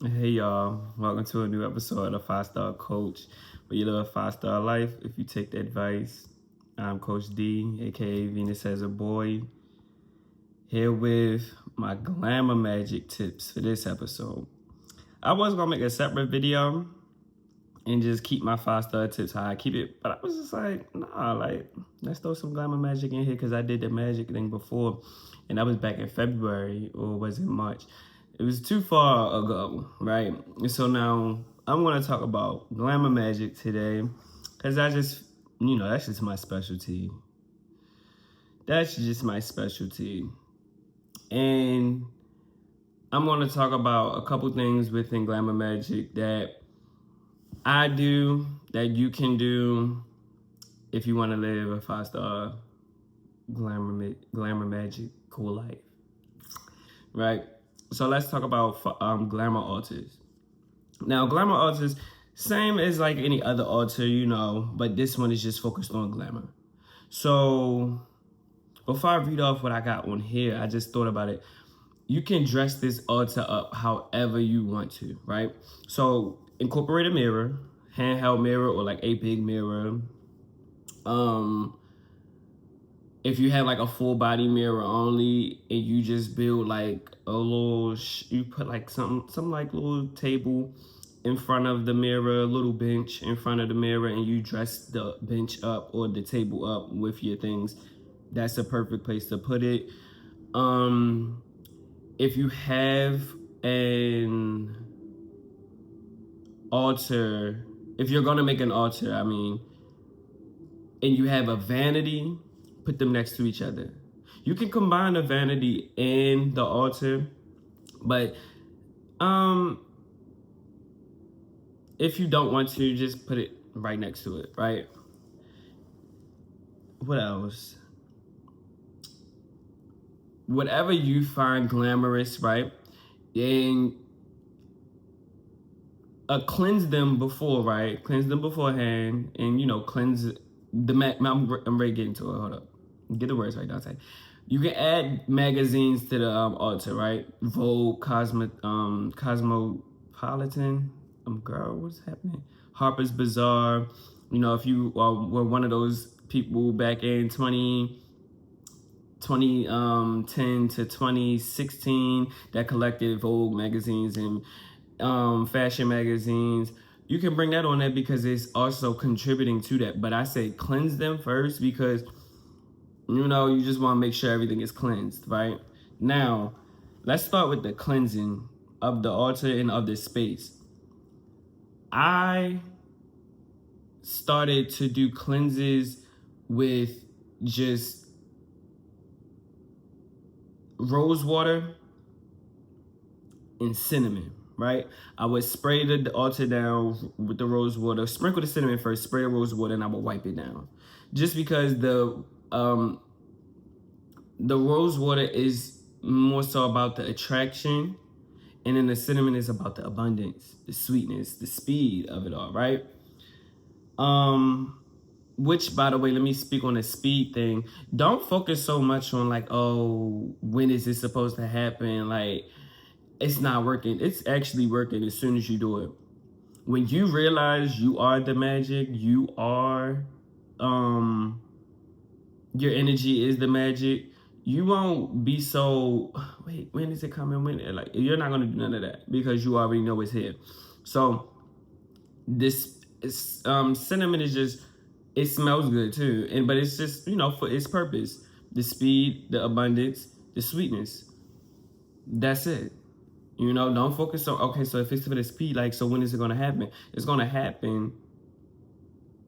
Hey y'all, welcome to a new episode of the 5-Star Coach, where you live a 5-star life if you take the advice. I'm Coach D, aka Venus as a Boy, here with my Glamour Magic tips for this episode. I was gonna make a separate video and just keep my 5-star tips how I keep it, but I was just like, nah, let's throw some Glamour Magic in here because I did the magic thing before, and that was back in February, or was it March? It was too far ago, right? And so now I'm going to talk about Glamour Magic today because that's just my specialty. That's just my specialty. And I'm going to talk about a couple things within Glamour Magic that I do, that you can do if you want to live a 5-star Glamour Magic cool life, right? So let's talk about glamour altars. Now, glamour altars, same as like any other altar, but this one is just focused on glamour. So before I read off what I got on here, I just thought about it. You can dress this altar up however you want to, right? So incorporate a mirror, handheld mirror, or like a big mirror. If you have like a full body mirror only, and you just build like a little, you put like some like little table in front of the mirror, a little bench in front of the mirror, and you dress the bench up or the table up with your things. That's a perfect place to put it. If you have an altar, if you're gonna make an altar, and you have a vanity, put them next to each other. You can combine the vanity and the altar, but if you don't want to, just put it right next to it, right? What else? Whatever you find glamorous, right? And cleanse them before, right? Cleanse them beforehand, and cleanse the I'm ready to get into it. Hold up. Get the words right, Dante. You can add magazines to the altar, right? Vogue, Cosmopolitan. Girl, what's happening? Harper's Bazaar. If you were one of those people back in 2010 to 2016 that collected Vogue magazines and fashion magazines, you can bring that on there because it's also contributing to that. But I say cleanse them first because you just want to make sure everything is cleansed, right? Now, let's start with the cleansing of the altar and of this space. I started to do cleanses with just rose water and cinnamon, right? I would spray the altar down with the rose water, sprinkle the cinnamon first, spray the rose water, and I would wipe it down. Just because the rose water is more so about the attraction, and then the cinnamon is about the abundance, the sweetness, the speed of it all, right? Which, by the way, let me speak on the speed thing. Don't focus so much on like, oh, when is this supposed to happen? Like, it's not working. It's actually working as soon as you do it. When you realize you are the magic, you are, your energy is the magic, you won't be so, wait, when is it coming? Like, you're not going to do none of that because you already know it's here. So this cinnamon is just, it smells good too. But it's just, for its purpose, the speed, the abundance, the sweetness. That's it. Don't focus on, okay, so if it's for the speed, like, so when is it going to happen? It's going to happen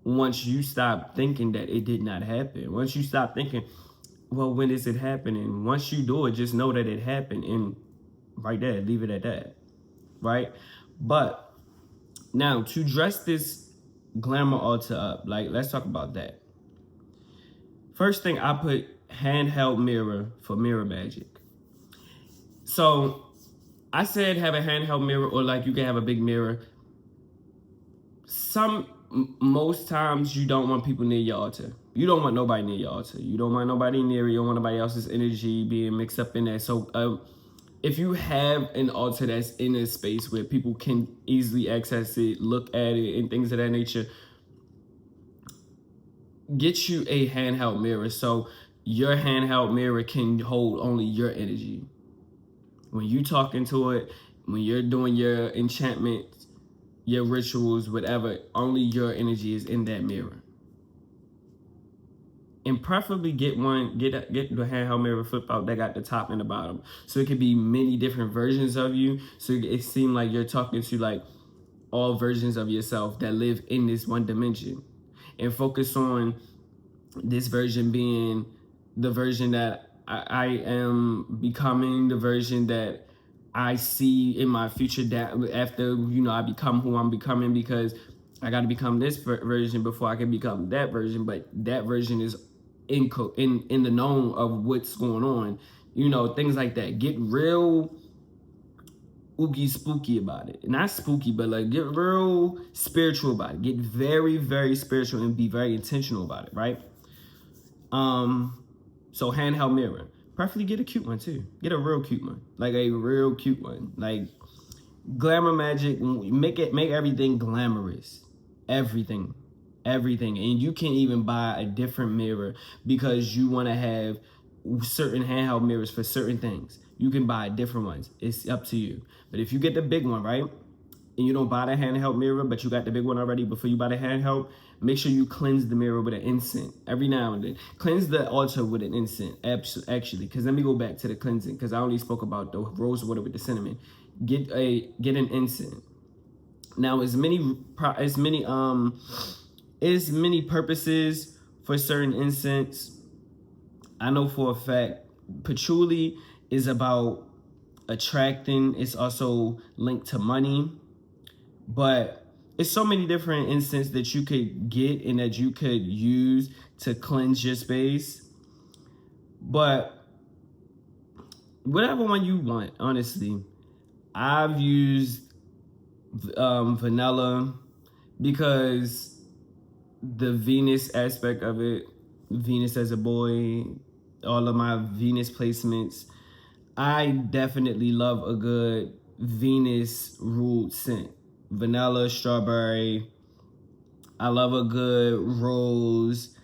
once you stop thinking that it did not happen. Once you stop thinking, well, when is it happening? Once you do it, just know that it happened, and right there, leave it at that, right? But now, to dress this glamour altar up, like, let's talk about that. First thing, I put handheld mirror for mirror magic. So I said have a handheld mirror, or like you can have a big mirror. Most times you don't want people near your altar. You don't want nobody near your altar. You don't want nobody near it. You don't want nobody else's energy being mixed up in there. So if you have an altar that's in a space where people can easily access it, look at it, and things of that nature, get you a handheld mirror so your handheld mirror can hold only your energy. When you talk into it, when you're doing your enchantments, your rituals, whatever, only your energy is in that mirror. And preferably get the handheld mirror flip out that got the top and the bottom, so it could be many different versions of you, so it seems like you're talking to like all versions of yourself that live in this one dimension, and focus on this version being the version that I am becoming, the version that I see in my future, that after I become who I'm becoming, because I got to become this version before I can become that version. But that version is in the known of what's going on, things like that. Get real oogie spooky about it. Not spooky, but like get real spiritual about it. Get very, very spiritual and be very intentional about it, right? So handheld mirror. Preferably get a cute one too. Get a real cute one. Like a real cute one. Like Glamour Magic, make everything glamorous. Everything. And you can even buy a different mirror because you want to have certain handheld mirrors for certain things. You can buy different ones. It's up to you. But if you get the big one, right, and you don't buy the handheld mirror, but you got the big one already before you buy the handheld, make sure you cleanse the mirror with an incense every now and then. Cleanse the altar with an incense, actually, because let me go back to the cleansing, because I only spoke about the rose water with the cinnamon. Get an incense. Now, as many purposes for certain incense. I know for a fact patchouli is about attracting. It's also linked to money. But it's so many different incense that you could get and that you could use to cleanse your space. But whatever one you want, honestly. I've used vanilla because the Venus aspect of it, Venus as a boy, all of my Venus placements, I definitely love a good Venus ruled scent. Vanilla, strawberry. I love a good rose.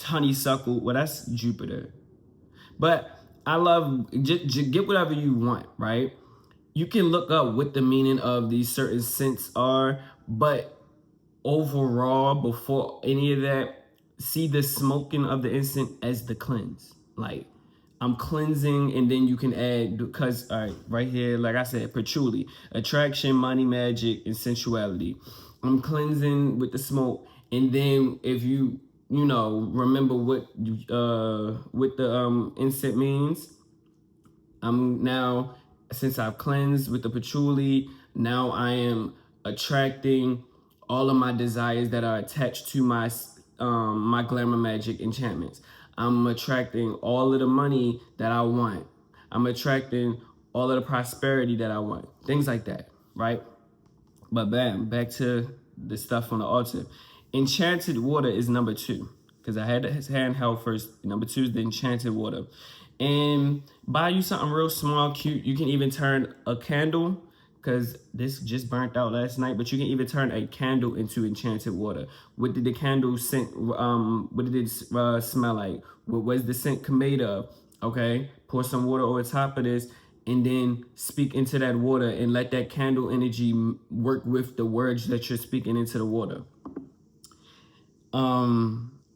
Honeysuckle. Well, that's Jupiter. But I love, just get whatever you want, right? You can look up what the meaning of these certain scents are, but overall, before any of that, see the smoking of the incense as the cleanse. Like, I'm cleansing, and then you can add, because, all right, right here, like I said, patchouli, attraction, money, magic, and sensuality. I'm cleansing with the smoke, and then if you remember what the incense means, I'm now, since I've cleansed with the patchouli, now I am attracting all of my desires that are attached to my my Glamour Magic enchantments. I'm attracting all of the money that I want. I'm attracting all of the prosperity that I want. Things like that, right? But bam, back to the stuff on the altar. Enchanted water is number 2, because I had his handheld first. Number 2 is the enchanted water. And buy you something real small, cute. You can even turn a candle, because this just burnt out last night, but you can even turn a candle into enchanted water. What did the candle scent, what did it smell like? What was the scent made of? Okay, pour some water over top of this, and then speak into that water and let that candle energy work with the words that you're speaking into the water.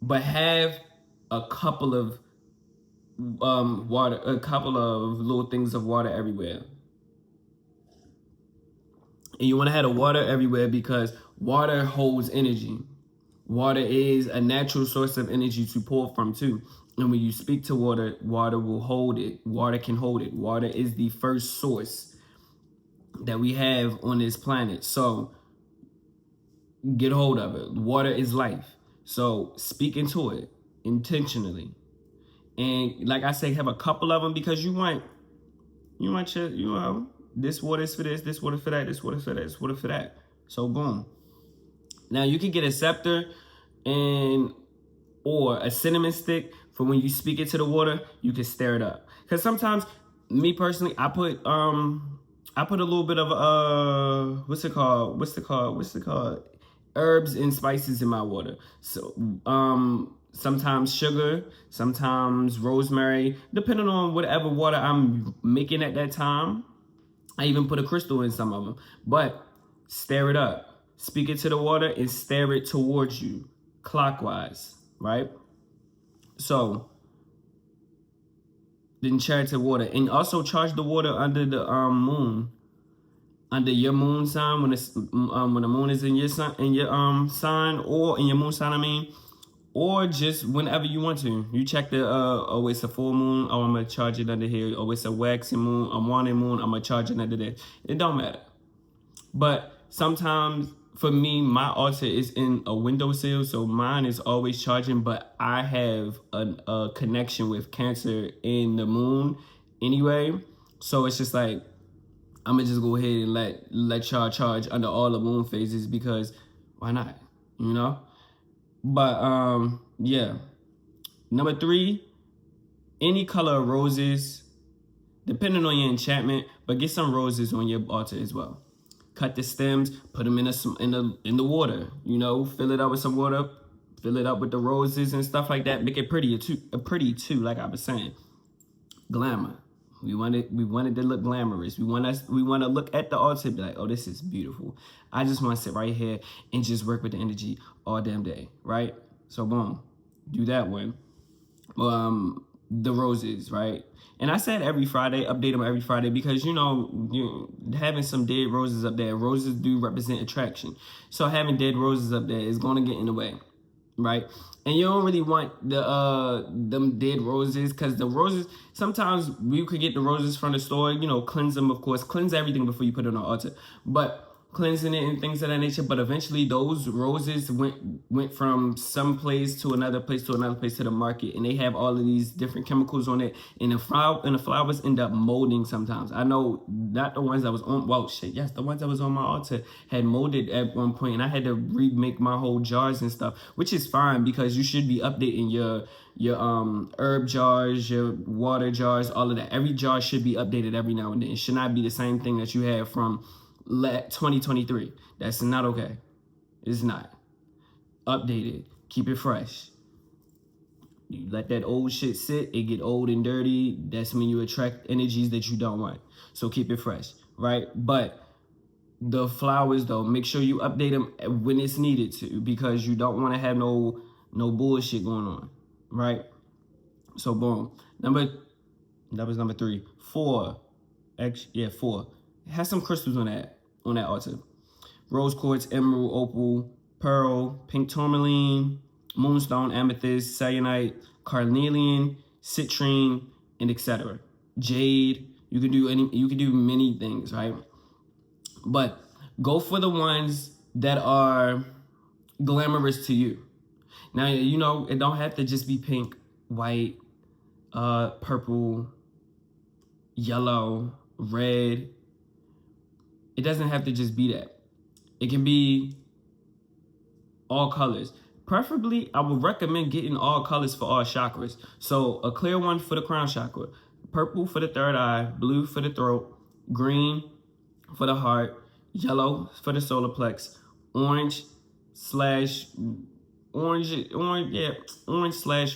But have a couple of water, a couple of little things of water everywhere. And you want to have the water everywhere because water holds energy. Water is a natural source of energy to pour from too. And when you speak to water, water will hold it. Water can hold it. Water is the first source that we have on this planet. So get hold of it. Water is life. So speak into it intentionally. And like I say, have a couple of them because you want your, this water is for this water for that, this water for that, this water for that. So boom. Now you can get a scepter or a cinnamon stick for when you speak it to the water, you can stir it up. Because sometimes, me personally, I put a little bit of what's it called? Herbs and spices in my water. So sometimes sugar, sometimes rosemary, depending on whatever water I'm making at that time. I even put a crystal in some of them. But stir it up. Speak it to the water and stir it towards you, clockwise, right? So then charge the water, and also charge the water under the moon, under your moon sign, when the moon is in your sign, sign, or in your moon sign, I mean, or just whenever you want to. You check the oh, it's a full moon, oh, I'm gonna charge it under here. Oh, it's a waxing moon, a waning moon, I'm gonna charge it under there. It don't matter. But sometimes for me, my altar is in a windowsill, so mine is always charging, but I have a connection with Cancer in the moon anyway. So it's just like, I'm gonna just go ahead and let y'all charge under all the moon phases, because why not, you know? But yeah. Number 3, any color of roses, depending on your enchantment, but get some roses on your altar as well. Cut the stems, put them in the water, you know, fill it up with some water, fill it up with the roses and stuff like that. Make it pretty too, like I was saying. Glamour. We want it to look glamorous. We want to look at the altar and be like, oh, this is beautiful. I just want to sit right here and just work with the energy all damn day, right? So boom, do that one. The roses, right? And I said every Friday, update them every Friday, because, you know, having some dead roses up there, roses do represent attraction. So having dead roses up there is going to get in the way, right? And you don't really want them dead roses, because the roses, sometimes we could get the roses from the store, you know, cleanse them, of course, cleanse everything before you put it on the altar, but cleansing it and things of that nature. But eventually those roses went from some place to another place to another place to the market, and they have all of these different chemicals on it, and the flowers end up molding sometimes. I know not the ones that was on, well, shit, yes, the ones that was on my altar had molded at one point, and I had to remake my whole jars and stuff, which is fine, because you should be updating your herb jars, your water jars, all of that. Every jar should be updated every now and then. It should not be the same thing that you had from 2023. That's not okay. It's not. Update it. Keep it fresh. You let that old shit sit, it get old and dirty. That's when you attract energies that you don't want. So keep it fresh, right? But the flowers, though, make sure you update them when it's needed to, because you don't want to have no bullshit going on, right? So boom. That was number 3. 4. 4. Have some crystals on that altar. Rose quartz, emerald, opal, pearl, pink tourmaline, moonstone, amethyst, selenite, carnelian, citrine, and etc. Jade. You can do many things, right? But go for the ones that are glamorous to you. Now, you know, it don't have to just be pink, white, purple, yellow, red. It doesn't have to just be that. It can be all colors. Preferably, I would recommend getting all colors for all chakras. So a clear one for the crown chakra, purple for the third eye, blue for the throat, green for the heart, yellow for the solar plex, orange slash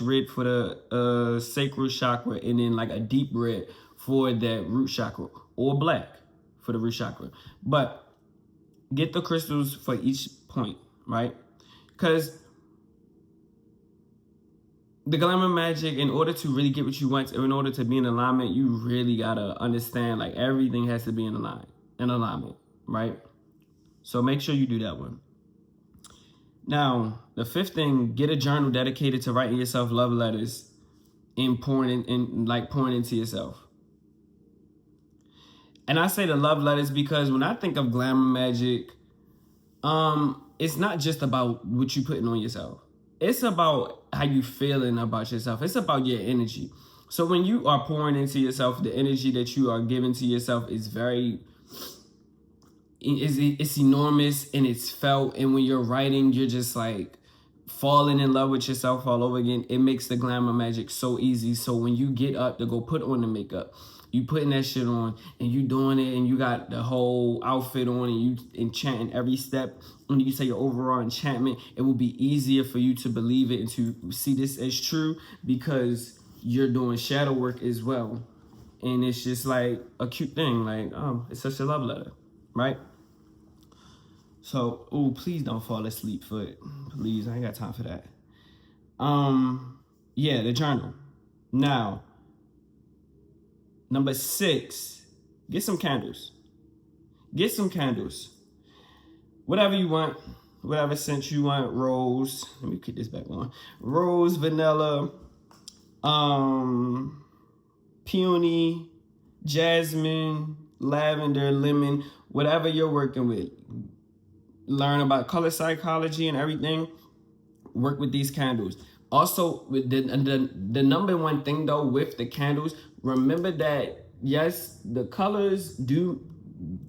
red for the sacral chakra, and then like a deep red for the root chakra, or black for the root chakra. But get the crystals for each point, right? Because the Glamour Magic, in order to really get what you want, in order to be in alignment, you really gotta understand, like, everything has to be in alignment, right? So make sure you do that one. Now, the 5th thing, get a journal dedicated to writing yourself love letters and pouring into yourself. And I say the love letters because when I think of Glamour Magic, it's not just about what you putting on yourself. It's about how you feeling about yourself. It's about your energy. So when you are pouring into yourself, the energy that you are giving to yourself is it's enormous and it's felt. And when you're writing, you're just like falling in love with yourself all over again. It makes the glamour magic so easy. So when you get up to go put on the makeup, you putting that shit on and you doing it and you got the whole outfit on and you enchanting every step and you say your overall enchantment, it will be easier for you to believe it and to see this as true because you're doing shadow work as well. And it's just like a cute thing, like, oh, it's such a love letter, right? So, oh, please don't fall asleep for it. Please, I ain't got time for that. Yeah, the journal. Now, number 6, get some candles. Get some candles. Whatever you want, whatever scent you want, rose. Let me keep this back on. Rose, vanilla, peony, jasmine, lavender, lemon, whatever you're working with. Learn about color psychology and everything. Work with these candles. Also, with the number one thing though with the candles, remember that yes, the colors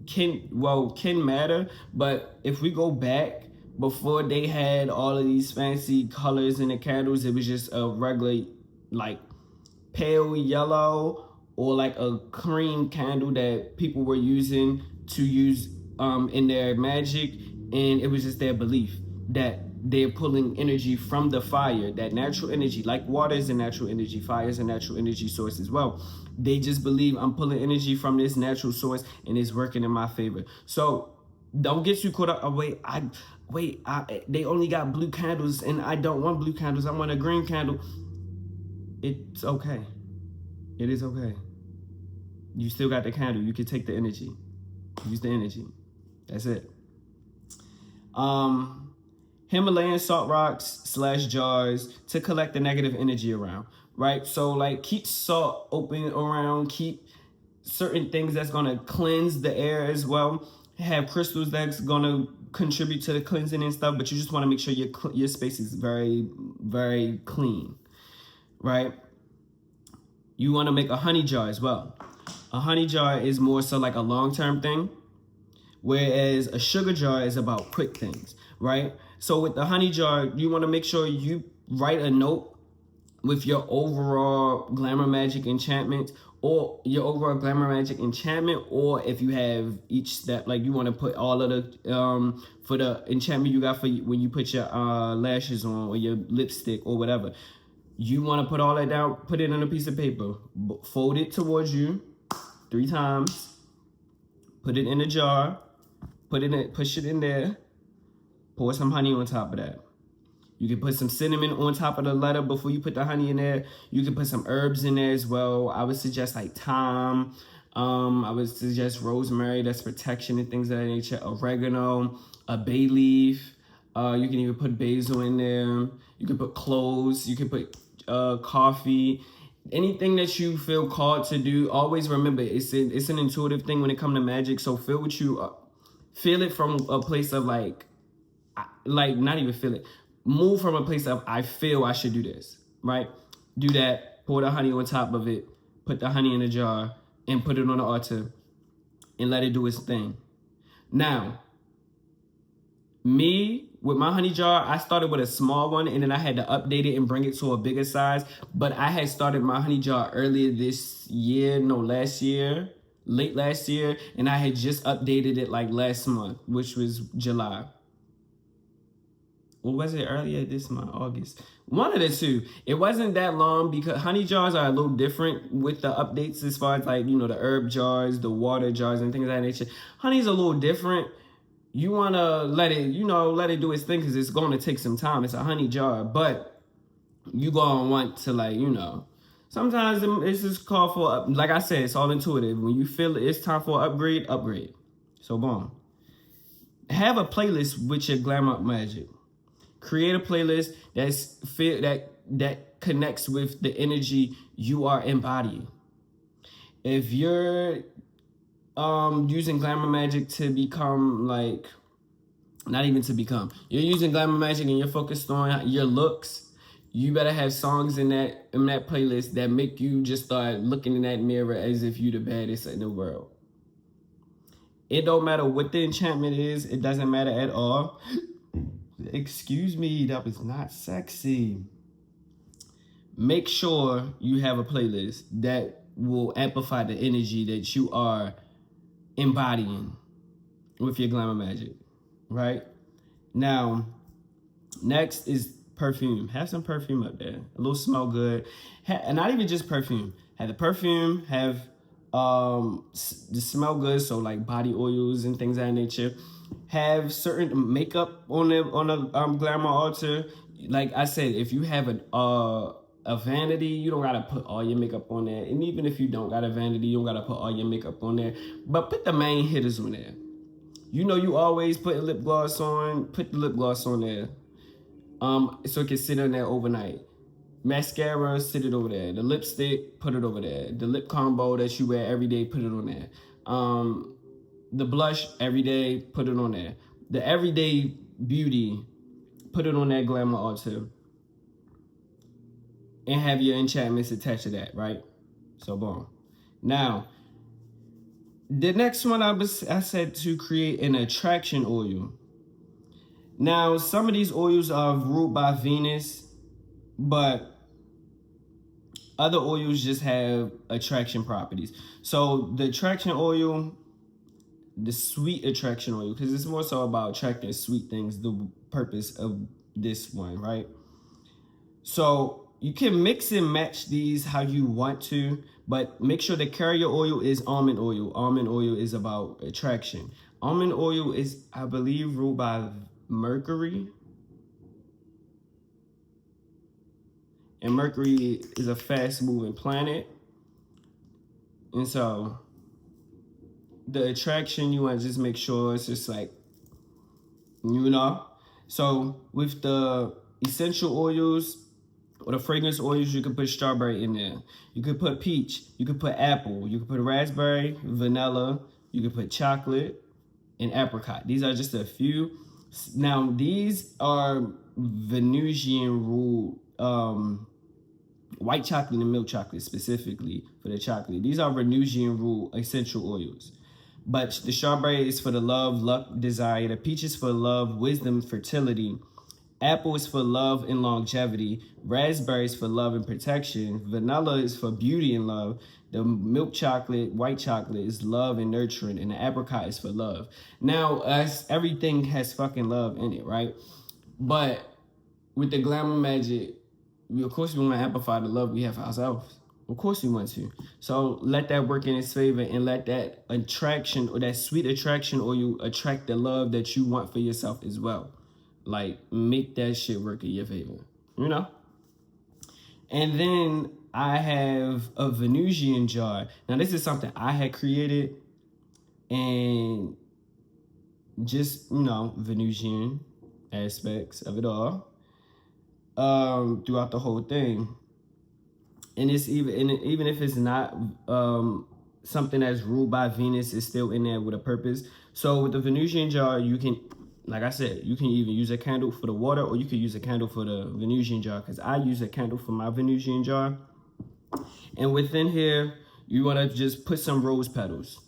can matter, but if we go back before they had all of these fancy colors in the candles, it was just a regular like pale yellow or like a cream candle that people were using to use in their magic, and it was just their belief that they're pulling energy from the fire, that natural energy, like water is a natural energy, fire is a natural energy source as well. They just believe I'm pulling energy from this natural source and it's working in my favor. So don't get too caught up. They only got blue candles and I don't want blue candles. I want a green candle. It's okay. It is okay. You still got the candle. You can take the energy. Use the energy. That's it. Himalayan salt rocks / jars to collect the negative energy around, right? So like keep salt open around, keep certain things that's gonna cleanse the air as well. Have crystals that's gonna contribute to the cleansing and stuff, but you just wanna make sure your space is very, very clean, right? You wanna make a honey jar as well. A honey jar is more so like a long-term thing, whereas a sugar jar is about quick things, right? So with the honey jar, you want to make sure you write a note with your overall glamour magic enchantment, or your overall glamour magic enchantment, or if you have each step, like you want to put all of the for the enchantment you got for when you put your lashes on or your lipstick or whatever, you want to put all that down, put it on a piece of paper, fold it towards you 3 times, put it in a jar, push it in there, pour some honey on top of that. You can put some cinnamon on top of the letter before you put the honey in there. You can put some herbs in there as well. I would suggest like thyme. I would suggest rosemary, that's protection and things of that nature. Oregano, a bay leaf. You can even put basil in there. You can put cloves. You can put coffee. Anything that you feel called to do. Always remember, it's an intuitive thing when it comes to magic. So feel it from a place of like not even feel it. Move from a place of I feel I should do this, right? Do that. Pour the honey on top of it. Put the honey in a jar and put it on the altar and let it do its thing. Now, me, with my honey jar, I started with a small one and then I had to update it and bring it to a bigger size. But I had started my honey jar late last year, and I had just updated it like last month, which was July. Or was it earlier this month, August? One of the two. It wasn't that long because honey jars are a little different with the updates as far as like, the herb jars, the water jars and things of that nature. Honey's a little different. You want to let it do its thing because it's going to take some time. It's a honey jar, but you going to want to sometimes it's just called for, like I said, it's all intuitive. When you feel it's time for an upgrade. So boom. Have a playlist with your Glamour Magic. Create a playlist that connects with the energy you are embodying. If you're using Glamour Magic to become you're using Glamour Magic and you're focused on your looks, you better have songs in that playlist that make you just start looking in that mirror as if you're the baddest in the world. It don't matter what the enchantment is. It doesn't matter at all. Excuse me, that was not sexy. Make sure you have a playlist that will amplify the energy that you are embodying with your Glamour Magic, right? Now, next is perfume. Have some perfume up there. A little smell good. And not even just perfume. Have the perfume, have the smell good, so like body oils and things of that nature. Have certain makeup on the Glamour altar. Like I said, if you have a vanity, you don't gotta put all your makeup on there. And even if you don't got a vanity, you don't gotta put all your makeup on there. But put the main hitters on there. You know you always put lip gloss on. Put the lip gloss on there. So it can sit on there overnight. Mascara, sit it over there. The lipstick, put it over there. The lip combo that you wear every day, put it on there. The blush every day, put it on there. The everyday beauty, put it on that Glamour altar. And have your enchantments attached to that, right? So boom. Now, the next one I said to create an attraction oil. Now, some of these oils are ruled by Venus, but other oils just have attraction properties. So the attraction oil, the sweet attraction oil, because it's more so about attracting sweet things, the purpose of this one, right? So you can mix and match these how you want to, but make sure the carrier oil is almond oil. Almond oil is about attraction. Almond oil is, I believe, ruled by Mercury. And Mercury is a fast-moving planet. And so the attraction, you want to just make sure it's just like, you know. So with the essential oils or the fragrance oils, you can put strawberry in there. You could put peach. You could put apple. You could put raspberry, vanilla. You could put chocolate and apricot. These are just a few. Now, these are Venusian ruled white chocolate and milk chocolate specifically for the chocolate. These are Venusian rule essential oils. But the strawberry is for the love, luck, desire. The peach is for love, wisdom, fertility. Apple is for love and longevity. Raspberry is for love and protection. Vanilla is for beauty and love. The milk chocolate, white chocolate is love and nurturing. And the apricot is for love. Now, everything has fucking love in it, right? But with the Glamour Magic, of course, we want to amplify the love we have for ourselves. Of course, we want to. So let that work in its favor and let that attraction or that sweet attraction or you attract the love that you want for yourself as well. Like, make that shit work in your favor, you know? And then I have a Venusian jar. Now, this is something I had created and just, you know, Venusian aspects of it all. Throughout the whole thing, and it's even if it's not something that's ruled by Venus, it's still in there with a purpose. So with the Venusian jar, you can, like I said, you can even use a candle for the water, or you can use a candle for the Venusian jar. Because I use a candle for my Venusian jar, and within here, you want to just put some rose petals,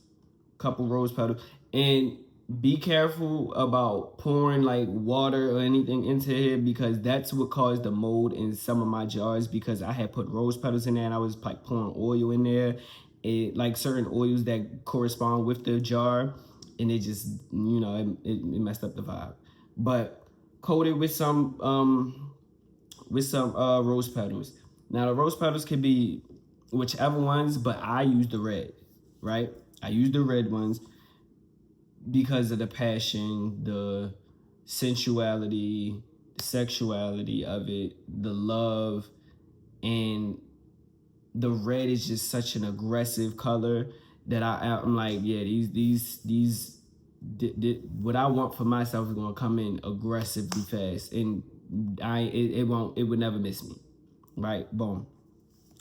couple rose petals, and be careful about pouring like water or anything into here, because that's what caused the mold in some of my jars, because I had put rose petals in there and I was like pouring oil in there, like certain oils that correspond with the jar, and it just, you know, it messed up the vibe. But coat it with some rose petals. Now the rose petals could be whichever ones, but I use the red, right? I use the red ones because of the passion, the sensuality, the sexuality of it, the love, and the red is just such an aggressive color that I'm like, yeah, these what I want for myself is gonna come in aggressively fast, and it would never miss me, right? Boom.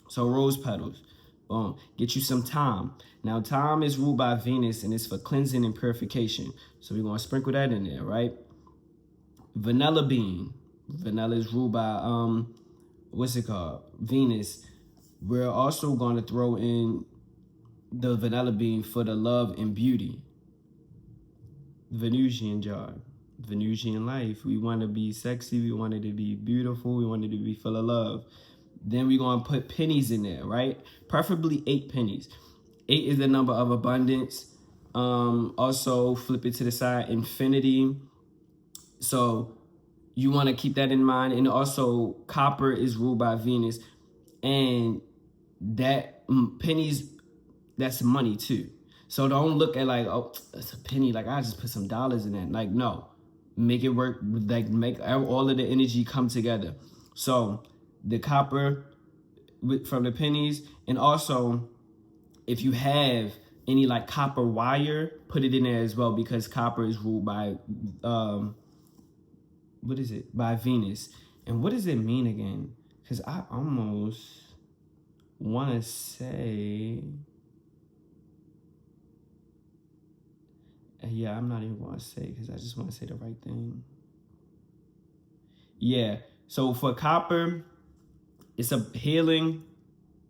So rose petals. Boom. Get you some thyme. Now, thyme is ruled by Venus, and it's for cleansing and purification. So we're going to sprinkle that in there, right? Vanilla bean. Vanilla is ruled by, what's it called? Venus. We're also going to throw in the vanilla bean for the love and beauty. Venusian jar. Venusian life. We want to be sexy. We want it to be beautiful. We want it to be full of love. Then we're going to put pennies in there, right? Preferably 8 pennies. 8 is the number of abundance. Also, flip it to the side, infinity. So you want to keep that in mind. And also, copper is ruled by Venus. And that pennies, that's money too. So don't look at like, oh, it's a penny. Like, I just put some dollars in that. Like, no. Make it work. Like, make all of the energy come together. So the copper from the pennies, and also if you have any like copper wire, put it in there as well, because copper is ruled by what is it, by Venus. And what does it mean again? Because I almost want to say, yeah, I'm not even going to say, because I just want to say the right thing. Yeah, so for copper, it's a healing,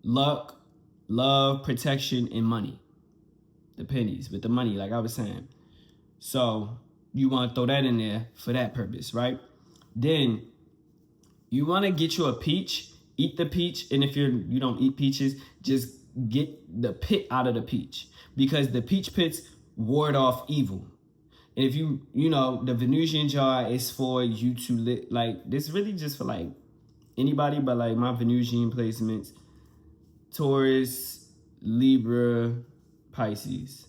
luck, love, protection, and money. The pennies with the money, like I was saying. So you want to throw that in there for that purpose, right? Then you want to get you a peach, eat the peach. And if you don't eat peaches, just get the pit out of the peach, because the peach pits ward off evil. And if you know, the Venusian jar is for you to like, this really just for like anybody, but like my Venusian placements, Taurus, Libra, Pisces.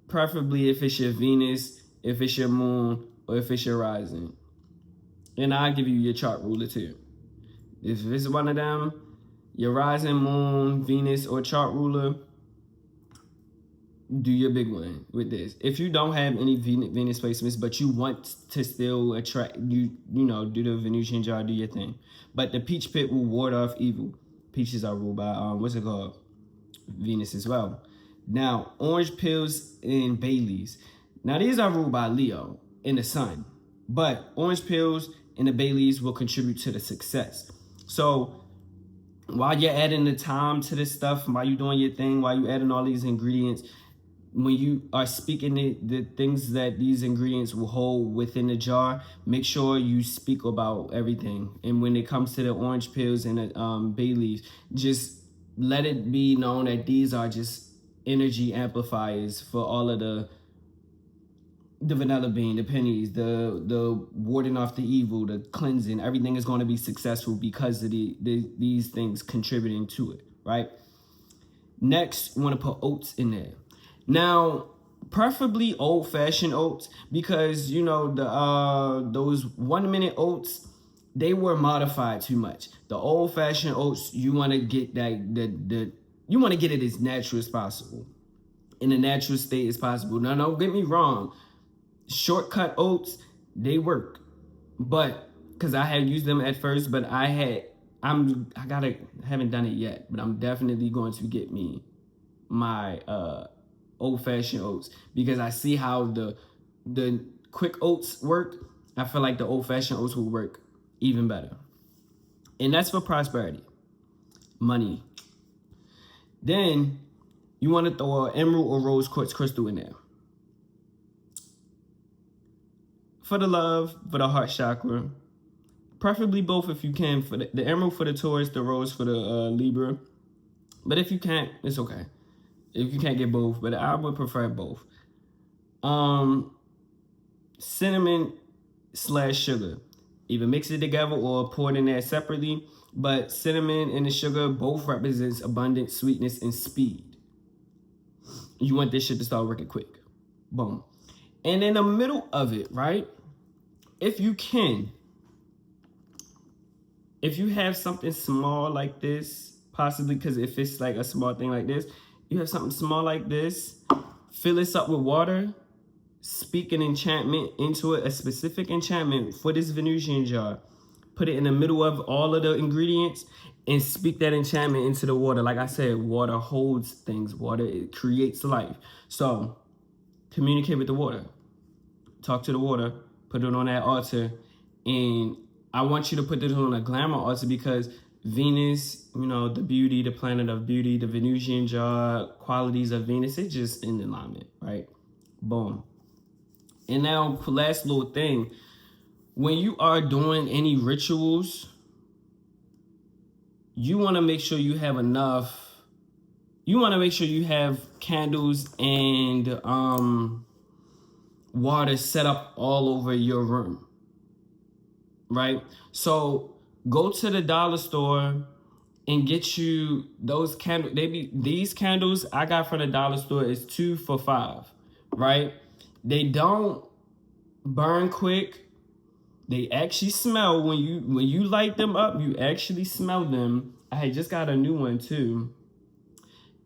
Preferably if it's your Venus, if it's your moon, or if it's your rising. And I'll give you your chart ruler too. If it's one of them, your rising, moon, Venus, or chart ruler, do your big one with this. If you don't have any Venus placements, but you want to still attract, you know, do the Venusian jar, do your thing. But the peach pit will ward off evil. Peaches are ruled by, what's it called? Venus as well. Now, orange pills and Baileys. Now, these are ruled by Leo in the sun. But orange pills and the Baileys will contribute to the success. So while you're adding the time to this stuff, while you're doing your thing, while you're adding all these ingredients, when you are speaking the things that these ingredients will hold within the jar, make sure you speak about everything. And when it comes to the orange pills and the bay leaves, just let it be known that these are just energy amplifiers for all of the vanilla bean, the pennies, the warding off the evil, the cleansing. Everything is going to be successful because of these things contributing to it, right? Next, you want to put oats in there. Now, preferably old-fashioned oats, because you know those 1 minute oats, they were modified too much. The old-fashioned oats, you want to get that you want to get it as natural as possible, in a natural state as possible. Now, don't get me wrong, shortcut oats, they work, but because I had used them at first, but I haven't done it yet, but I'm definitely going to get me my old-fashioned oats, because I see how the quick oats work. I feel like the old-fashioned oats will work even better. And that's for prosperity, money. Then you want to throw an emerald or rose quartz crystal in there for the love, for the heart chakra. Preferably both if you can, for the emerald for the Taurus, the rose for the Libra. But if you can't, it's okay. If you can't get both, but I would prefer both. Cinnamon / sugar. Either mix it together or pour it in there separately. But cinnamon and the sugar both represents abundance, sweetness, and speed. You want this shit to start working quick. Boom. And in the middle of it, right? If you can, if you have something small like this, possibly, because if it's like a small thing like this, you have something small like this, fill this up with water, speak an enchantment into it, a specific enchantment for this Venusian jar. Put it in the middle of all of the ingredients and speak that enchantment into the water. Like I said, water holds things. Water, it creates life. So communicate with the water. Talk to the water. Put it on that altar. And I want you to put this on a glamour altar, because Venus, you know, the beauty, the planet of beauty, the Venusian jar, qualities of Venus, it's just in alignment, right? Boom. And now, last little thing, when you are doing any rituals, you want to make sure you have enough. You want to make sure you have candles and water set up all over your room, right? So go to the dollar store and get you those candles. These candles I got from the dollar store is 2 for $5, right? They don't burn quick. They actually smell when you light them up. You actually smell them. I had just got a new one too.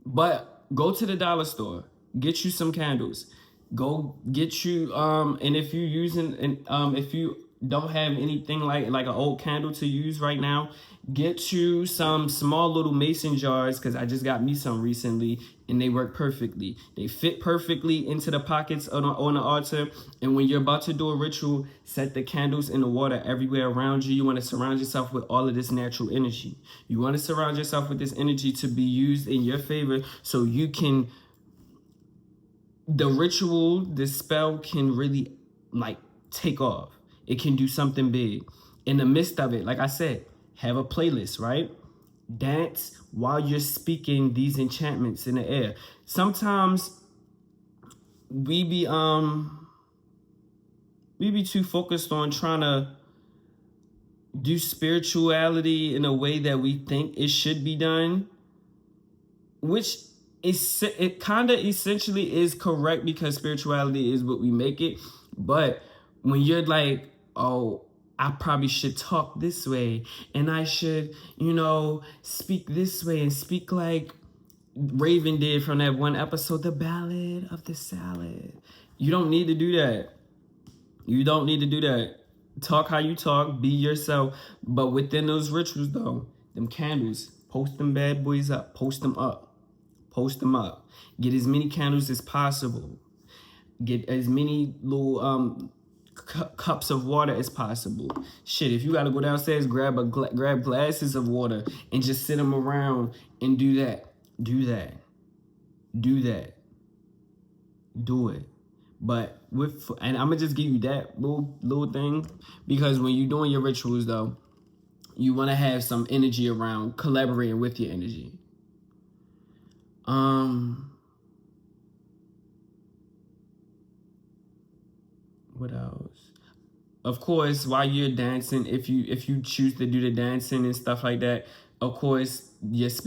But go to the dollar store, get you some candles. Go get you and if you're using if you don't have anything like an old candle to use right now, get you some small little mason jars, because I just got me some recently and they work perfectly. They fit perfectly into the pockets on the altar. And when you're about to do a ritual, set the candles in the water everywhere around you. You want to surround yourself with all of this natural energy. You want to surround yourself with this energy to be used in your favor, so you can, the ritual, the spell can really like take off. It can do something big. In the midst of it, like I said, have a playlist, right? Dance while you're speaking these enchantments in the air. Sometimes we be too focused on trying to do spirituality in a way that we think it should be done, which it kind of essentially is correct, because spirituality is what we make it. But when you're like, oh, I probably should talk this way, and I should, speak this way, and speak like Raven did from that one episode, The Ballad of the Salad. You don't need to do that. You don't need to do that. Talk how you talk, be yourself. But within those rituals, though, them candles, post them bad boys up, post them up. Post them up. Get as many candles as possible. Get as many little cups of water as possible. Shit, if you gotta go downstairs, grab glasses of water and just sit them around and do that. Do that. Do that. Do it. But and I'm gonna just give you that little thing, because when you're doing your rituals, though, you want to have some energy around collaborating with your energy. What else? Of course, while you're dancing, if you choose to do the dancing and stuff like that, of course, that's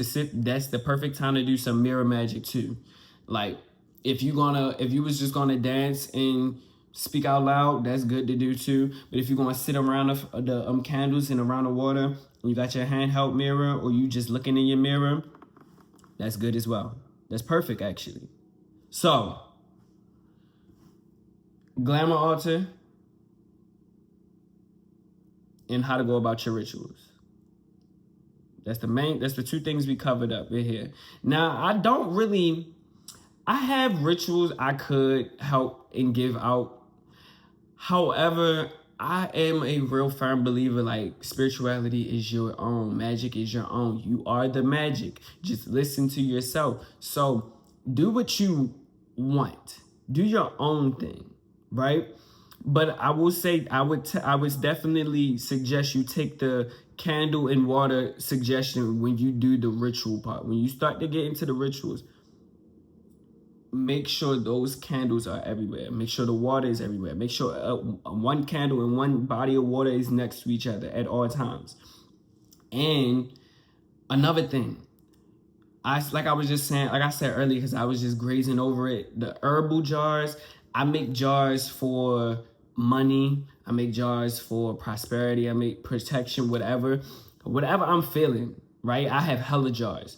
the perfect time to do some mirror magic too. Like, if you was just gonna dance and speak out loud, that's good to do too. But if you're gonna sit around the candles and around the water, and you got your handheld mirror, or you just looking in your mirror, that's good as well. That's perfect, actually. So, glamour altar and how to go about your rituals. That's the two things we covered up in here. Now, I have rituals I could help and give out. However, I am a real firm believer, like, spirituality is your own. Magic is your own. You are the magic. Just listen to yourself. So do what you want. Do your own thing, right? But I will say, I would definitely suggest you take the candle and water suggestion when you do the ritual part. When you start to get into the rituals, make sure those candles are everywhere. Make sure the water is everywhere. Make sure one candle and one body of water is next to each other at all times. And another thing, like I said earlier, because I was just grazing over it, the herbal jars, I make jars for money. I make jars for prosperity. I make protection, whatever I'm feeling, right? I have hella jars.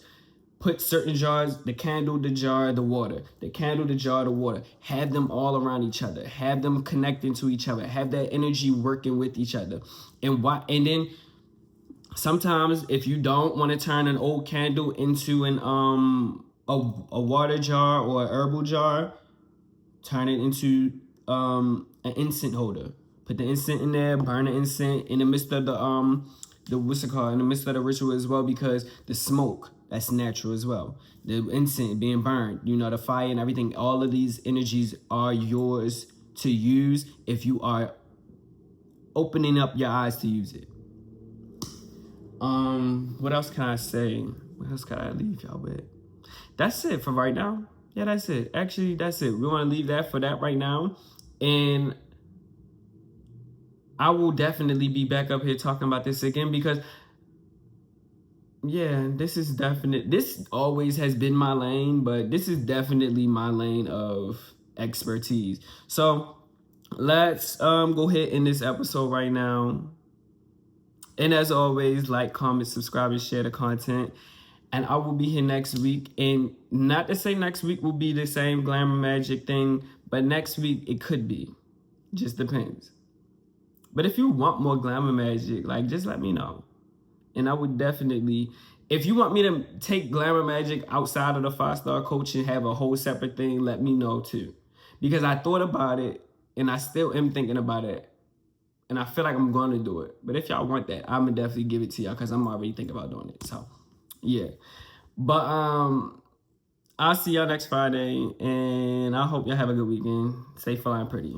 Put certain jars, the candle, the jar, the water. The candle, the jar, the water. Have them all around each other. Have them connecting to each other. Have that energy working with each other. And then sometimes, if you don't want to turn an old candle into a water jar or a herbal jar, turn it into an incense holder. Put the incense in there, burn the incense in the midst of in the midst of the ritual as well, because the smoke, that's natural as well. The incense being burned, the fire and everything, all of these energies are yours to use if you are opening up your eyes to use it. What else can I say? What else can I leave y'all with? That's it for right now. Yeah, that's it. Actually, that's it. We want to leave that for that right now. And I will definitely be back up here talking about this again because, yeah, this always has been my lane, but this is definitely my lane of expertise. So let's go ahead in this episode right now. And as always, like, comment, subscribe, and share the content. And I will be here next week. And not to say next week will be the same Glamour Magic thing, but next week it could be. Just depends. But if you want more Glamour Magic, like, just let me know. And I would definitely, if you want me to take Glamour Magic outside of the 5-star coach and have a whole separate thing, let me know too. Because I thought about it, and I still am thinking about it. And I feel like I'm going to do it. But if y'all want that, I'm going to definitely give it to y'all because I'm already thinking about doing it. So, yeah. But I'll see y'all next Friday. And I hope y'all have a good weekend. Stay fly and pretty.